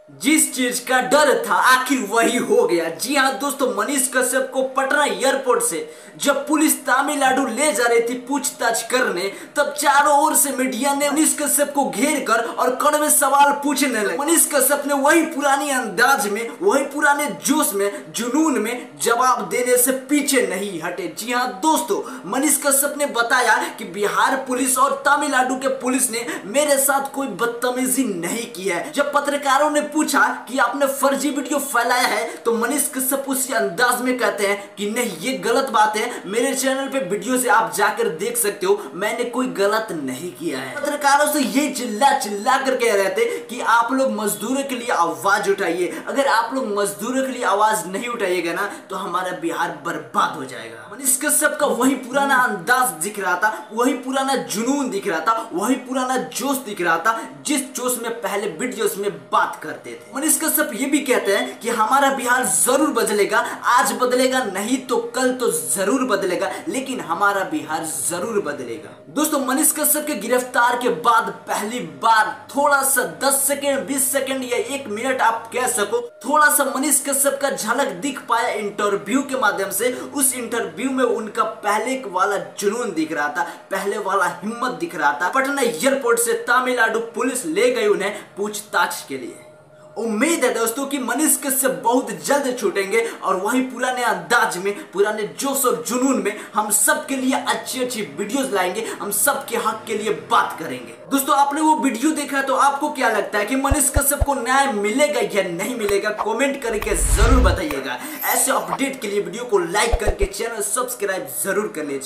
जिस चीज का डर था आखिर वही हो गया। जी हाँ दोस्तों, मनीष कश्यप को पटना एयरपोर्ट से जब पुलिस तमिलनाडु ले जा रही थी पूछताछ करने, तब चारों ओर से मीडिया ने मनीष कश्यप को घेर कर और कड़वे सवाल पूछने लगे। मनीष कश्यप ने वही पुरानी अंदाज में, वही पुराने जोश में, जुनून में जवाब देने से पीछे नहीं हटे। जी हाँ दोस्तों, मनीष कश्यप ने बताया कि बिहार पुलिस और तमिलनाडु के पुलिस ने मेरे साथ कोई बदतमीजी नहीं की है। जब पत्रकारों ने पूछा कि आपने फर्जी वीडियो फैलाया है, तो मनीष कश्यप उसी अंदाज में कहते हैं कि नहीं, ये गलत बात है, मेरे चैनल पे वीडियो से आप जाकर देख सकते हो, मैंने कोई गलत नहीं किया है। पत्रकारों से ये चिल्ला कर कह रहे थे कि आप लोग मजदूरों के लिए आवाज उठाइए, अगर आप लोग मजदूरों के लिए आवाज नहीं उठाइएगा ना तो हमारा बिहार बर्बाद हो जाएगा। मनीष कश्यप का वही पुराना अंदाज दिख रहा था, वही पुराना जुनून दिख रहा था, वही पुराना जोश दिख रहा था, जिस जोश में पहले वीडियोस में बात करते थे। मनीष कश्यप ये भी कहते हैं कि हमारा बिहार जरूर बदलेगा, आज बदलेगा नहीं तो कल तो जरूर बदलेगा, लेकिन हमारा बिहार जरूर बदलेगा। दोस्तों, मनीष कश्यप के गिरफ्तार के बाद पहली बार थोड़ा सा 10 सेकेंड 20 सेकेंड या 1 मिनट आप कह सको, थोड़ा सा मनीष कश्यप का झलक दिख पाया इंटरव्यू के माध्यम से। उस इंटरव्यू में उनका पहले वाला जुनून दिख रहा था, पहले वाला हिम्मत दिख रहा था। पटना एयरपोर्ट से तमिलनाडु पुलिस ले गई उन्हें पूछताछ के लिए। उम्मीद है दोस्तों कि मनीष कश्यप बहुत जल्द छूटेंगे और वही पुराने अंदाज में, पुराने जोश और जुनून में हम सब के लिए अच्छी अच्छी वीडियोस लाएंगे, हम सब के हक के लिए बात करेंगे। दोस्तों, आपने वो वीडियो देखा तो आपको क्या लगता है कि मनीष कश्यप को न्याय मिलेगा या नहीं मिलेगा? कमेंट करके जरूर बताइएगा। ऐसे अपडेट के लिए वीडियो को लाइक करके चैनल सब्सक्राइब जरूर कर लीजिए।